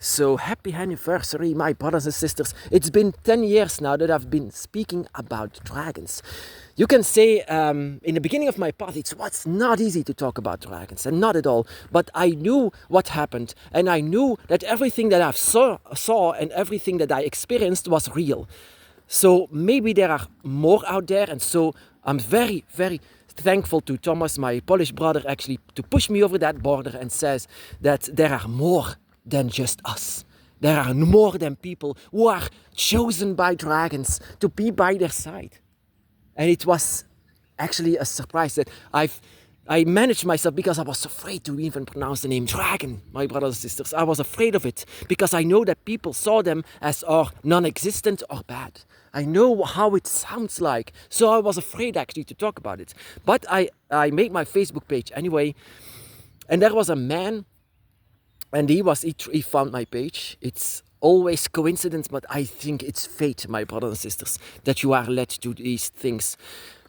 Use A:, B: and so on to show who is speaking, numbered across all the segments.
A: So happy anniversary, my brothers and sisters. It's been 10 years now that I've been speaking about dragons. You can say in the beginning of my path, it was not easy to talk about dragons, and not at all. But I knew what happened, and I knew that everything that I saw and everything that I experienced was real. So maybe there are more out there, and so I'm very, very thankful to Thomas, my Polish brother, actually to push me over that border and says that there are more than just us. There are more than people who are chosen by dragons to be by their side. And it was actually a surprise that I managed myself because I was afraid to even pronounce the name dragon, my brothers and sisters. I was afraid of it because I know that people saw them as non-existent or bad. I know how it sounds like, so I was afraid actually to talk about it. But I made my Facebook page anyway, and there was a man, and he found my page. It's always coincidence, but I think it's fate, my brothers and sisters, that you are led to these things.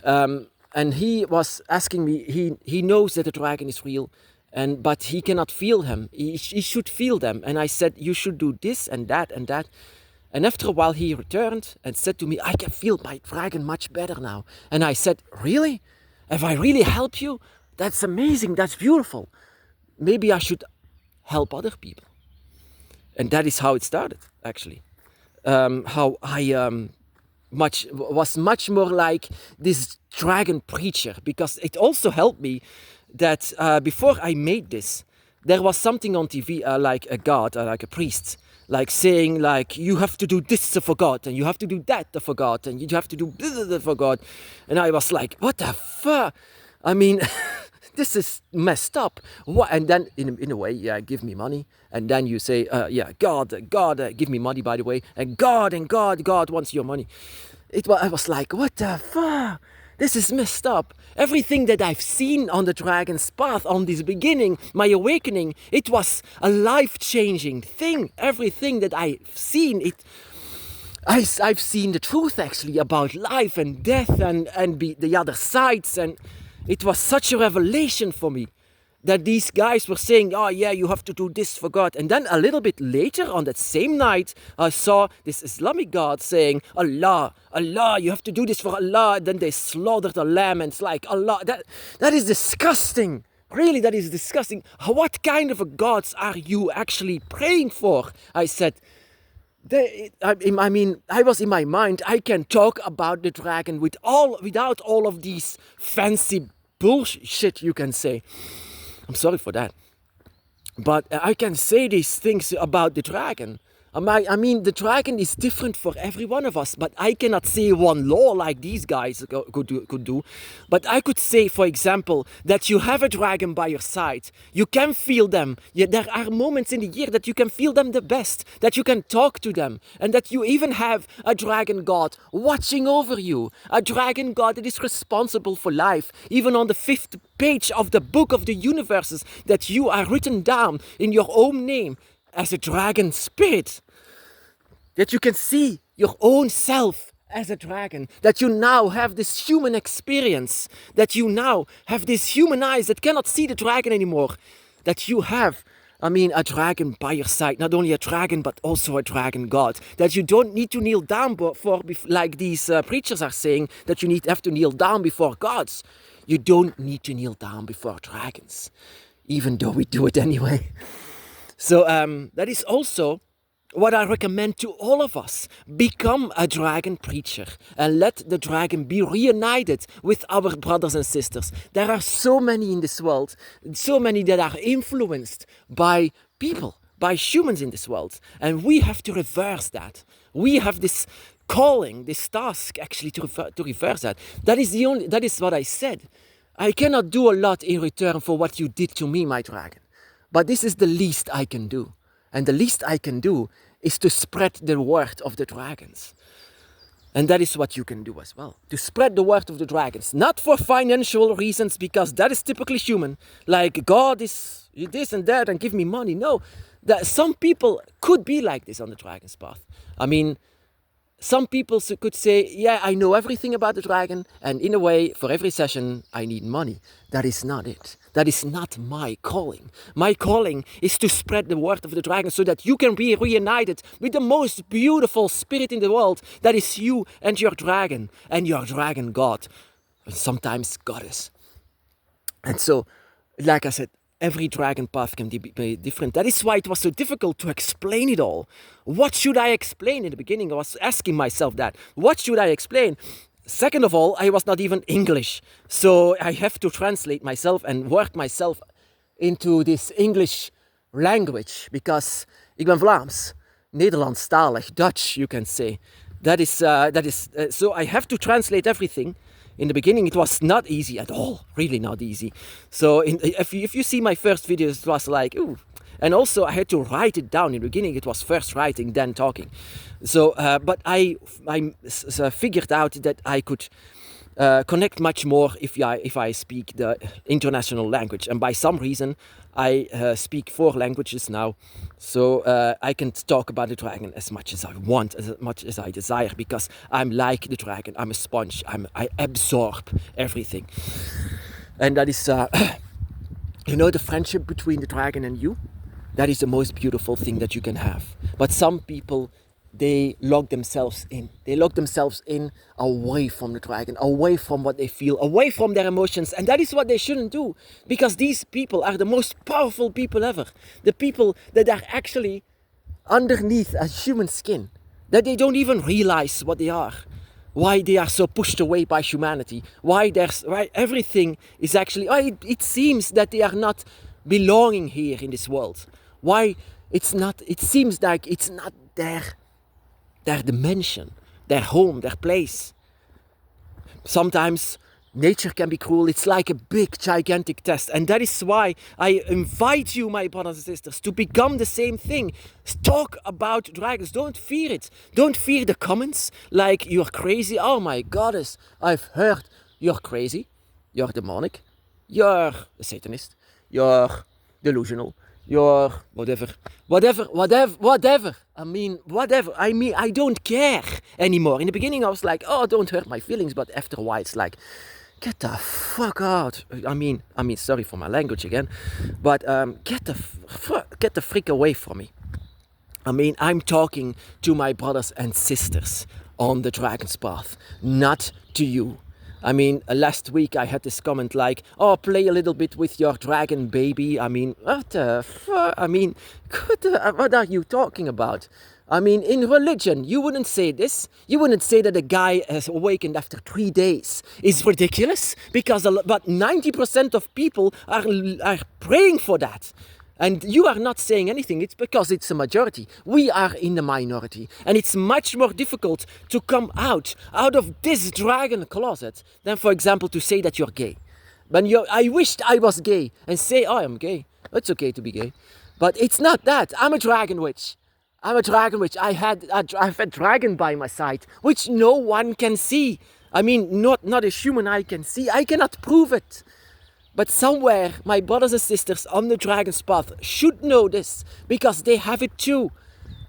A: And he was asking me, he knows that the dragon is real, but he cannot feel him. He should feel them. And I said, you should do this and that and that. And after a while he returned and said to me, I can feel my dragon much better now. And I said, really? Have I really helped you? That's amazing, that's beautiful. Maybe I should help other people. And that is how it started, actually. How I was much more like this dragon preacher, because it also helped me that before I made this, there was something on TV like a god, like a priest, like saying like, you have to do this for God, and you have to do that for God, and you have to do this for God. And I was like, what the fuck? I mean, this is messed up. What? And then in a way, yeah, give me money. And then you say, God, give me money, by the way. And God wants your money. I was like, what the fuck? This is messed up. Everything that I've seen on the dragon's path, on this beginning, my awakening, it was a life-changing thing. Everything that I've seen, I've seen the truth actually about life and death and the other sides, and it was such a revelation for me that these guys were saying, oh yeah, you have to do this for God. And then a little bit later on that same night, I saw this Islamic god saying, Allah, you have to do this for Allah. And then they slaughtered a lamb, and it's like, Allah, that is disgusting. Really, that is disgusting. What kind of a gods are you actually praying for? I said, I was in my mind, I can talk about the dragon without all of these fancy bullshit, you can say. I'm sorry for that. But I can say these things about the dragon. I mean, the dragon is different for every one of us, but I cannot say one law like these guys could do. But I could say, for example, that you have a dragon by your side. You can feel them. Yeah, there are moments in the year that you can feel them the best, that you can talk to them, and that you even have a dragon god watching over you. A dragon god that is responsible for life, even on the 5th page of the book of the universes, that you are written down in your own name as a dragon spirit. That you can see your own self as a dragon, that you now have this human experience, that you now have these human eyes that cannot see the dragon anymore, that you have, a dragon by your side, not only a dragon, but also a dragon god, that you don't need to kneel down for like these preachers are saying, that you have to kneel down before gods. You don't need to kneel down before dragons, even though we do it anyway. So that is also what I recommend to all of us. Become a dragon preacher and let the dragon be reunited with our brothers and sisters. There are so many in this world, so many that are influenced by people, by humans in this world. And we have to reverse that. We have this calling, this task actually to reverse that. That is what I said. I cannot do a lot in return for what you did to me, my dragon. But this is the least I can do. And the least I can do is to spread the word of the dragons. And that is what you can do as well. To spread the word of the dragons. Not for financial reasons, because that is typically human. Like, God is this and that and give me money. No, some people could be like this on the dragon's path. Some people could say, yeah, I know everything about the dragon, and in a way, for every session, I need money. That is not it. That is not my calling. My calling is to spread the word of the dragon so that you can be reunited with the most beautiful spirit in the world. That is you and your dragon god, and sometimes goddess. And so, like I said, every dragon path can be different. That is why it was so difficult to explain it all. What should I explain? In the beginning, I was asking myself that. What should I explain? Second of all, I was not even English. So I have to translate myself and work myself into this English language. Because ik ben Vlaams, Nederlandstalig, Dutch, you can say. So I have to translate everything. In the beginning, it was not easy at all, really not easy. So if you see my first videos, it was like, ooh. And also I had to write it down. In the beginning, it was first writing, then talking. So, but I figured out that I could connect much more if I speak the international language. And by some reason, I speak 4 languages now. So I can talk about the dragon as much as I want, as much as I desire, because I'm like the dragon. I'm a sponge. I absorb everything. And that is, the friendship between the dragon and you. That is the most beautiful thing that you can have. But some people, they lock themselves in. They lock themselves in away from the dragon, away from what they feel, away from their emotions. And that is what they shouldn't do. Because these people are the most powerful people ever. The people that are actually underneath a human skin. That they don't even realize what they are. Why they are so pushed away by humanity. Why everything is actually... it seems that they are not belonging here in this world. Why it seems like it's not their dimension, their home, their place. Sometimes nature can be cruel. It's like a big, gigantic test. And that is why I invite you, my brothers and sisters, to become the same thing. Talk about dragons. Don't fear it. Don't fear the comments like you're crazy. Oh my goddess, I've heard you're crazy. You're demonic. You're a Satanist. You're delusional. You're whatever. I mean, I don't care anymore. In the beginning, I was like, oh, don't hurt my feelings. But after a while, it's like, get the fuck out. I mean, sorry for my language again. But get the freak away from me. I mean, I'm talking to my brothers and sisters on the Dragon's Path, not to you. I mean, last week I had this comment like, oh, play a little bit with your dragon, baby. I mean, what the fuck? I mean, what are you talking about? I mean, in religion, you wouldn't say this. You wouldn't say that a guy has awakened after 3 days. It's ridiculous, because about 90% of people are praying for that. And you are not saying anything. It's because it's a majority. We are in the minority. And it's much more difficult to come out of this dragon closet than, for example, to say that you're gay. I wished I was gay and say, oh, I'm gay. It's okay to be gay. But it's not that. I'm a dragon witch. I've a dragon by my side, which no one can see. I mean, not a human eye can see. I cannot prove it. But somewhere, my brothers and sisters on the Dragon's Path should know this, because they have it too.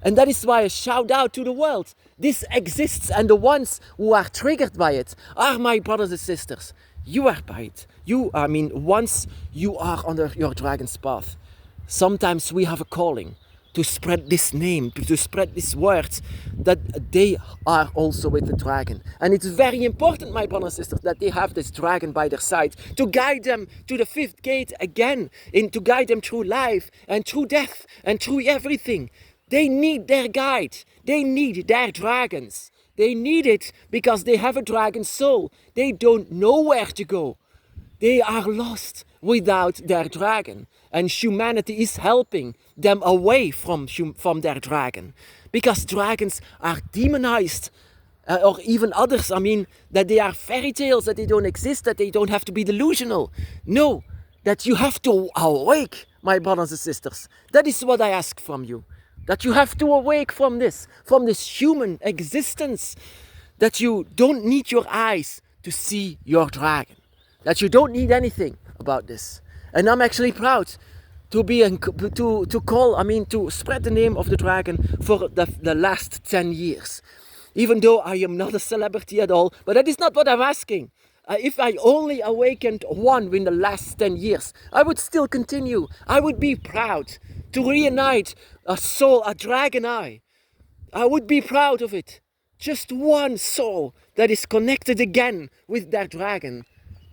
A: And that is why I shout out to the world. This exists, and the ones who are triggered by it are my brothers and sisters. You are by it. Once you are on your Dragon's Path, sometimes we have a calling to spread this name, to spread this word, that they are also with the dragon. And it's very important, my brothers and sisters, that they have this dragon by their side to guide them to the 5th gate again, to guide them through life and through death and through everything. They need their guide. They need their dragons. They need it because they have a dragon soul. They don't know where to go. They are lost without their dragon. And humanity is helping them away from their dragon. Because dragons are demonized. Or even others, that they are fairy tales, that they don't exist, that they don't have to be delusional. No, that you have to awake, my brothers and sisters. That is what I ask from you. That you have to awake from this human existence. That you don't need your eyes to see your dragon. That you don't need anything about this. And I'm actually proud to spread the name of the dragon for the last 10 years. Even though I am not a celebrity at all, but that is not what I'm asking. If I only awakened one in the last 10 years, I would still continue. I would be proud to reunite a soul, a dragon eye. I would be proud of it. Just one soul that is connected again with that dragon.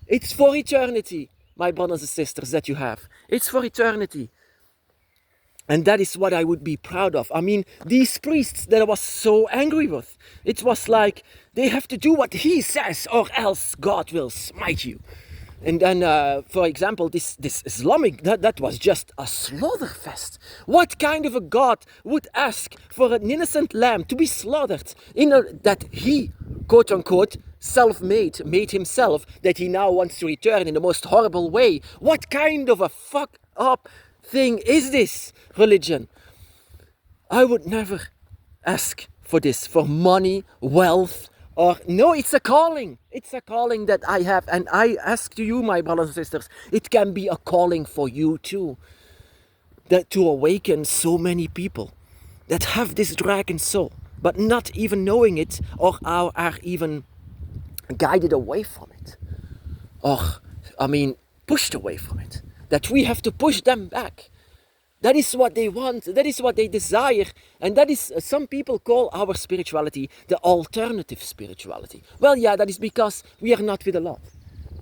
A: It's for eternity, my brothers and sisters, that you have. It's for eternity. And that is what I would be proud of. I mean, these priests that I was so angry with, it was like they have to do what he says or else God will smite you. And then, for example, this Islamic, that was just a slaughter fest. What kind of a God would ask for an innocent lamb to be slaughtered that he, quote unquote, self-made, made himself, that he now wants to return in the most horrible way? What kind of a fuck up thing is this religion? I would never ask for this, for money, wealth, or no, it's a calling. It's a calling that I have. And I ask to you, my brothers and sisters, it can be a calling for you too. That to awaken so many people that have this dragon soul, but not even knowing it, or are even guided away from it. Or, pushed away from it. That we have to push them back. That is what they want, that is what they desire, and that is, some people call our spirituality the alternative spirituality. Well, yeah, that is because we are not with the Lord.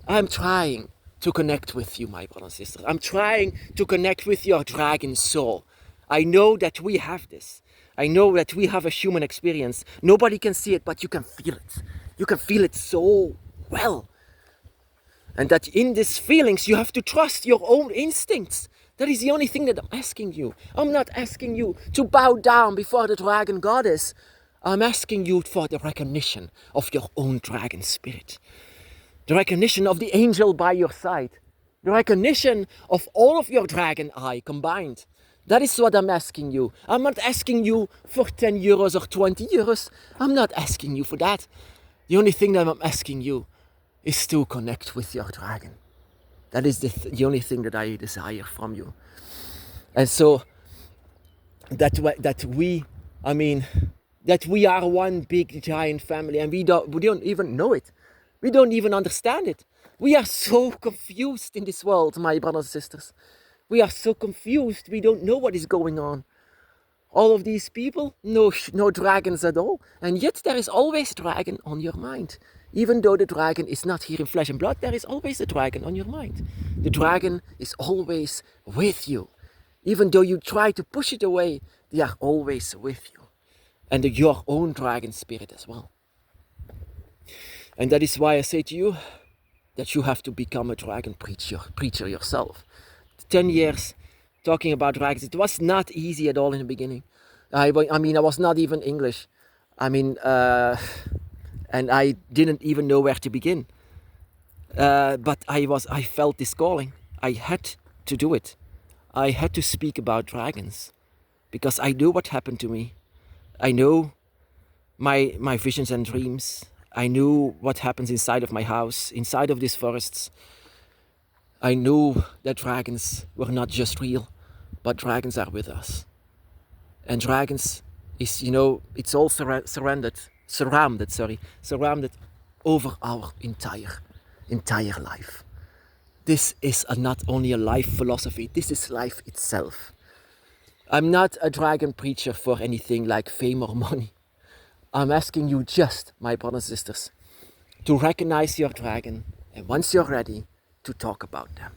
A: I'm trying to connect with you, my brother and sister. I'm trying to connect with your dragon soul. I know that we have this. I know that we have a human experience. Nobody can see it, but you can feel it. You can feel it so well. And that in these feelings, you have to trust your own instincts. That is the only thing that I'm asking you. I'm not asking you to bow down before the dragon goddess. I'm asking you for the recognition of your own dragon spirit. The recognition of the angel by your side. The recognition of all of your dragon eye combined. That is what I'm asking you. I'm not asking you for 10 euros or 20 euros. I'm not asking you for that. The only thing that I'm asking you is to connect with your dragon. That is the only thing that I desire from you. And so that we are one big giant family, and we don't even know it. We don't even understand it. We are so confused in this world, my brothers and sisters. We are so confused. We don't know what is going on. All of these people, no dragons at all. And yet there is always a dragon on your mind. Even though the dragon is not here in flesh and blood, there is always a dragon on your mind. The dragon is always with you. Even though you try to push it away, they are always with you. And your own dragon spirit as well. And that is why I say to you that you have to become a dragon preacher yourself. 10 years talking about dragons, it was not easy at all in the beginning. I was not even English. And I didn't even know where to begin. But I felt this calling. I had to do it. I had to speak about dragons. Because I know what happened to me. I know my visions and dreams. I knew what happens inside of my house, inside of these forests. I knew that dragons were not just real, but dragons are with us. And dragons is, it's all surrounded over our entire life. This is not only a life philosophy, this is life itself. I'm not a dragon preacher for anything like fame or money. I'm asking you just, my brothers and sisters, to recognize your dragon, and once you're ready, to talk about them.